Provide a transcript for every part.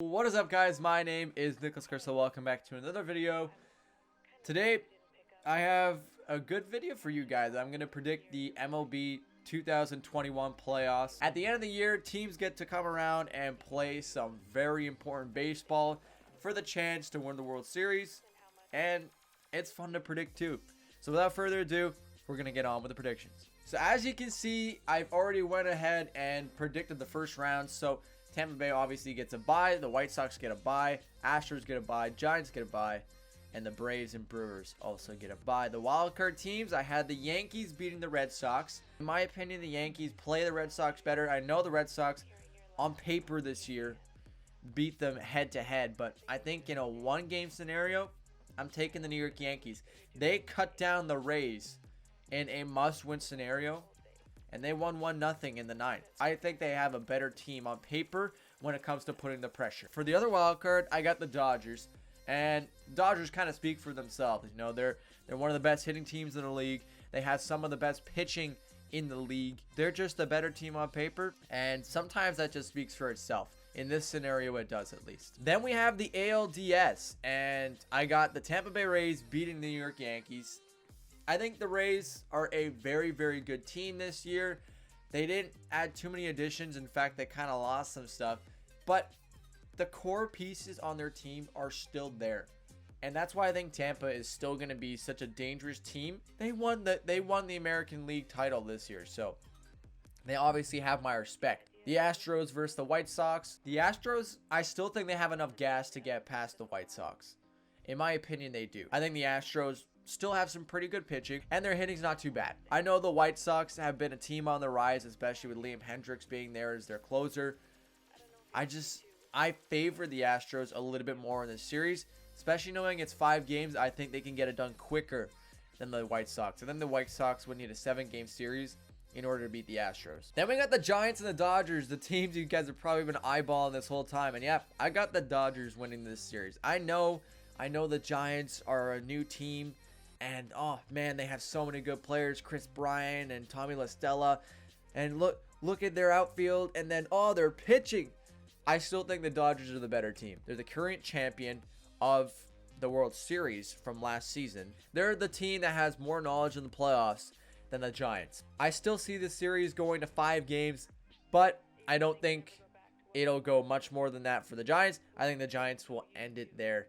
What is up, guys? My name is Nicholas Curso. Welcome back to another video. Today I have a good video for you guys. I'm going to predict the MLB 2021 playoffs. At the end of the year, teams get to come around and play some very important baseball for the chance to win the World Series, and it's fun to predict too. So without further ado, we're going to get on with the predictions. So as you can see, I've already went ahead and predicted the first round. So Tampa Bay obviously gets a bye, the White Sox get a bye, Astros get a bye, Giants get a bye, and the Braves and Brewers also get a bye. The wildcard teams, I had the Yankees beating the Red Sox. In my opinion, the Yankees play the Red Sox better. I know the Red Sox, on paper this year, beat them head-to-head, but I think in a one-game scenario, I'm taking the New York Yankees. They cut down the Rays in a must-win scenario, and they won 1-0 in the ninth. I think they have a better team on paper when it comes to putting the pressure. For the other wild card, I got the Dodgers. And Dodgers kind of speak for themselves. You know, they're one of the best hitting teams in the league. They have some of the best pitching in the league. They're just a better team on paper, and sometimes that just speaks for itself. In this scenario, it does at least. Then we have the ALDS, and I got the Tampa Bay Rays beating the New York Yankees. I think the Rays are a very, very good team this year. They didn't add too many additions. In fact, they kind of lost some stuff. But the core pieces on their team are still there. And that's why I think Tampa is still going to be such a dangerous team. They won the American League title this year, so they obviously have my respect. The Astros versus the White Sox. The Astros, I still think they have enough gas to get past the White Sox. In my opinion, they do. I think the Astros still have some pretty good pitching, and their hitting's not too bad. I know the White Sox have been a team on the rise, especially with Liam Hendricks being there as their closer. I favor the Astros a little bit more in this series, especially knowing it's 5 games. I think they can get it done quicker than the White Sox, and then the White Sox would need a 7-game series in order to beat the Astros. Then we got the Giants and the Dodgers, the teams you guys have probably been eyeballing this whole time, and yeah, I got the Dodgers winning this series. I know the Giants are a new team, and oh man, they have so many good players, Chris Bryant and Tommy La Stella, and look at their outfield, and then their pitching. I still think the Dodgers are the better team. They're the current champion of the World Series from last season. They're the team that has more knowledge in the playoffs than the Giants. I still see the series going to 5 games, but I don't think it'll go much more than that for the Giants. I think the Giants will end it there,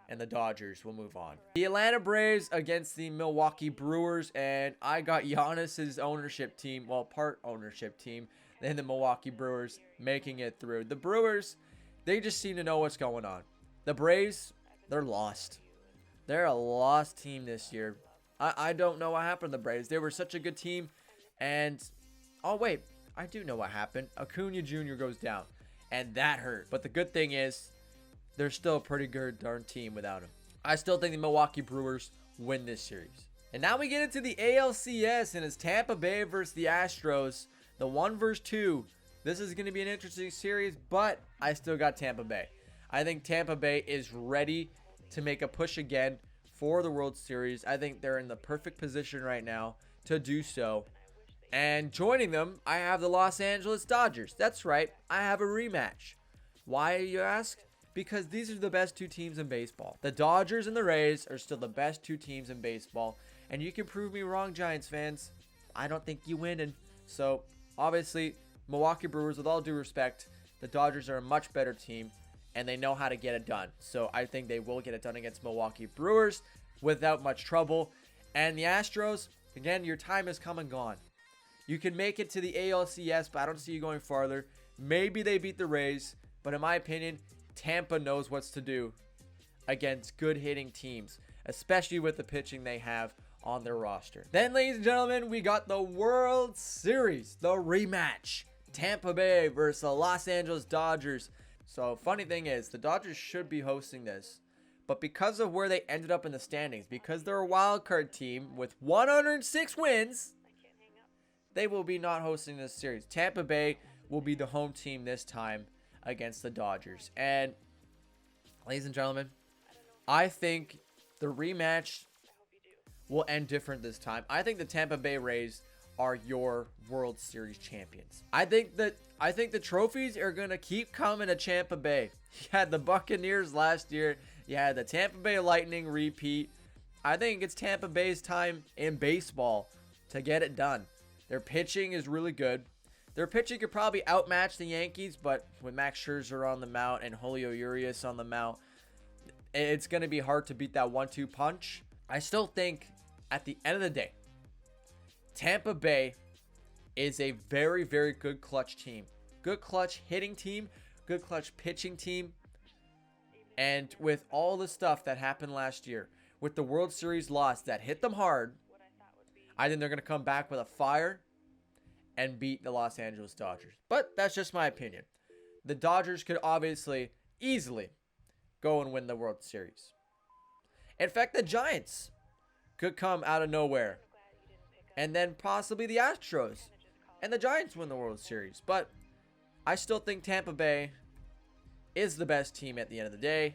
and the Dodgers will move on. The Atlanta Braves against the Milwaukee Brewers, and I got Giannis's ownership team, well, part ownership team, and the Milwaukee Brewers making it through. The Brewers, they just seem to know what's going on. The Braves, they're lost. They're a lost team this year. I don't know what happened to the Braves. They were such a good team, and oh wait, I do know what happened. Acuna Jr. goes down, and that hurt. But the good thing is, they're still a pretty good darn team without him. I still think the Milwaukee Brewers win this series. And now we get into the ALCS, and it's Tampa Bay versus the Astros. The 1 versus 2. This is going to be an interesting series, but I still got Tampa Bay. I think Tampa Bay is ready to make a push again for the World Series. I think they're in the perfect position right now to do so. And joining them, I have the Los Angeles Dodgers. That's right, I have a rematch. Why, you ask? Because these are the best 2 teams in baseball. The Dodgers and the Rays are still the best 2 teams in baseball. And you can prove me wrong, Giants fans. I don't think you win. And so, obviously, Milwaukee Brewers, with all due respect, the Dodgers are a much better team, and they know how to get it done. So I think they will get it done against Milwaukee Brewers without much trouble. And the Astros, again, your time has come and gone. You can make it to the ALCS, but I don't see you going farther. Maybe they beat the Rays, but in my opinion, Tampa knows what's to do against good hitting teams, especially with the pitching they have on their roster. Then, ladies and gentlemen, we got the World Series, the rematch. Tampa Bay versus the Los Angeles Dodgers. So, funny thing is, the Dodgers should be hosting this, but because of where they ended up in the standings, because they're a wild card team with 106 wins, they will be not hosting this series. Tampa Bay will be the home team this time against the Dodgers. And, ladies and gentlemen, I think the rematch will end different this time. I think the Tampa Bay Rays are your World Series champions. I think the trophies are going to keep coming to Tampa Bay. You had the Buccaneers last year. You had the Tampa Bay Lightning repeat. I think it's Tampa Bay's time in baseball to get it done. Their pitching is really good. Their pitching could probably outmatch the Yankees, but with Max Scherzer on the mound and Julio Urias on the mound, it's going to be hard to beat that 1-2 punch. I still think at the end of the day, Tampa Bay is a very, very good clutch team. Good clutch hitting team, good clutch pitching team. And with all the stuff that happened last year, with the World Series loss that hit them hard, I think they're going to come back with a fire and beat the Los Angeles Dodgers. But that's just my opinion. The Dodgers could obviously, easily go and win the World Series. In fact, the Giants could come out of nowhere. And then possibly the Astros and the Giants win the World Series. But I still think Tampa Bay is the best team at the end of the day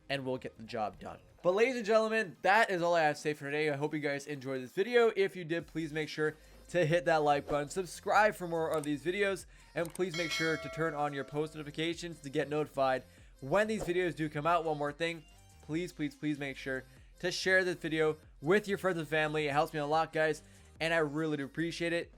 and will get the job done. But ladies and gentlemen, that is all I have to say for today. I hope you guys enjoyed this video. If you did, please make sure to hit that like button, subscribe for more of these videos, and please make sure to turn on your post notifications to get notified when these videos do come out. One more thing, please make sure to share this video with your friends and family. It helps me a lot, guys, and I really do appreciate it.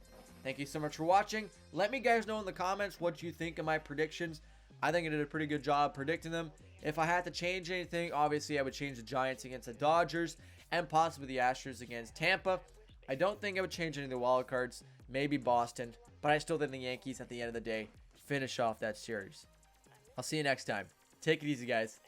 Thank you so much for watching. Let me guys know in the comments what you think of my predictions. I think I did a pretty good job predicting them. If I had to change anything, obviously I would change the Giants against the Dodgers and possibly the Astros against Tampa. I don't think I would change any of the wild cards, maybe Boston, but I still think the Yankees at the end of the day finish off that series. I'll see you next time. Take it easy, guys.